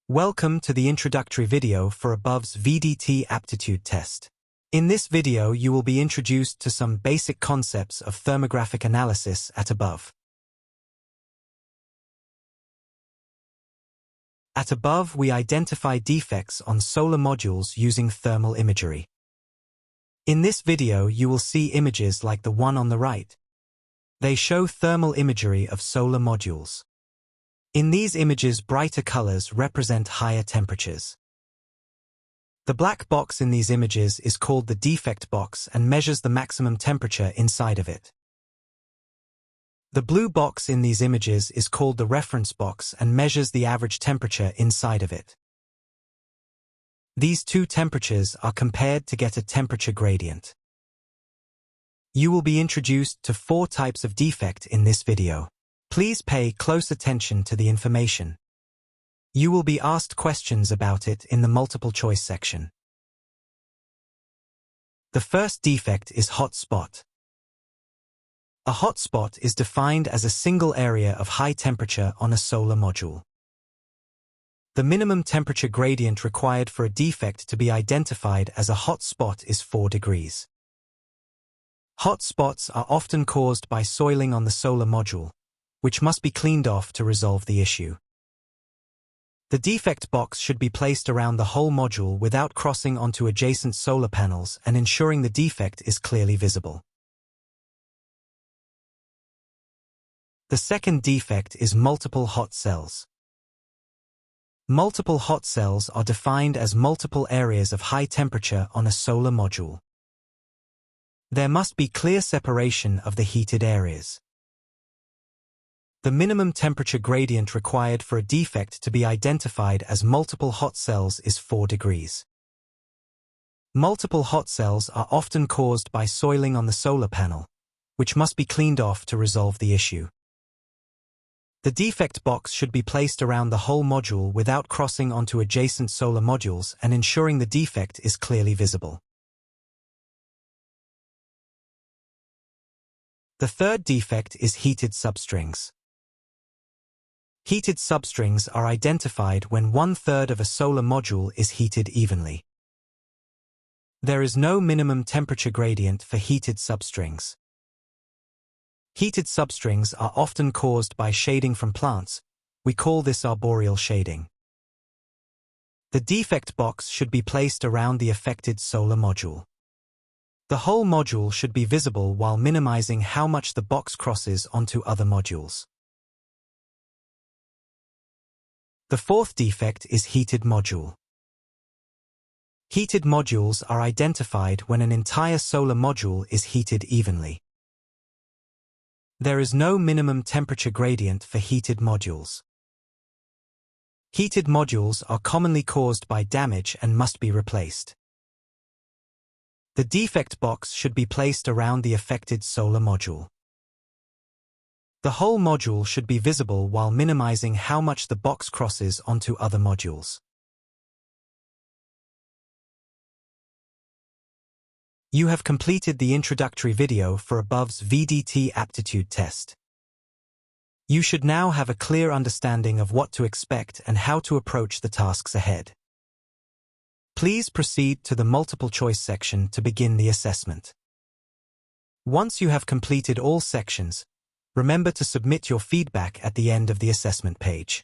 Welcome to the introductory video for Above's VDT aptitude test. In this video you will be introduced to some basic concepts of thermographic analysis at Above. At Above we identify defects on solar modules using thermal imagery. In this video you will see images like the one on the right. They show thermal imagery of solar modules. In these images, brighter colors represent higher temperatures. The black box in these images is called the defect box and measures the maximum temperature inside of it. The blue box in these images is called the reference box and measures the average temperature inside of it. These two temperatures are compared to get a temperature gradient. You will be introduced to 4 types of defect in this video. Please pay close attention to the information. You will be asked questions about it in the multiple choice section. The first defect is hot spot. A hot spot is defined as a single area of high temperature on a solar module. The minimum temperature gradient required for a defect to be identified as a hot spot is 4 degrees. Hot spots are often caused by soiling on the solar module, which must be cleaned off to resolve the issue. The defect box should be placed around the whole module without crossing onto adjacent solar panels and ensuring the defect is clearly visible. The second defect is multiple hot cells. Multiple hot cells are defined as multiple areas of high temperature on a solar module. There must be clear separation of the heated areas. The minimum temperature gradient required for a defect to be identified as multiple hot cells is 4 degrees. Multiple hot cells are often caused by soiling on the solar panel, which must be cleaned off to resolve the issue. The defect box should be placed around the whole module without crossing onto adjacent solar modules and ensuring the defect is clearly visible. The third defect is heated substrings. Heated substrings are identified when 1/3 of a solar module is heated evenly. There is no minimum temperature gradient for heated substrings. Heated substrings are often caused by shading from plants. We call this arboreal shading. The defect box should be placed around the affected solar module. The whole module should be visible while minimizing how much the box crosses onto other modules. The fourth defect is heated module. Heated modules are identified when an entire solar module is heated evenly. There is no minimum temperature gradient for heated modules. Heated modules are commonly caused by damage and must be replaced. The defect box should be placed around the affected solar module. The whole module should be visible while minimizing how much the box crosses onto other modules. You have completed the introductory video for Above's VDT aptitude test. You should now have a clear understanding of what to expect and how to approach the tasks ahead. Please proceed to the multiple choice section to begin the assessment. Once you have completed all sections, remember to submit your feedback at the end of the assessment page.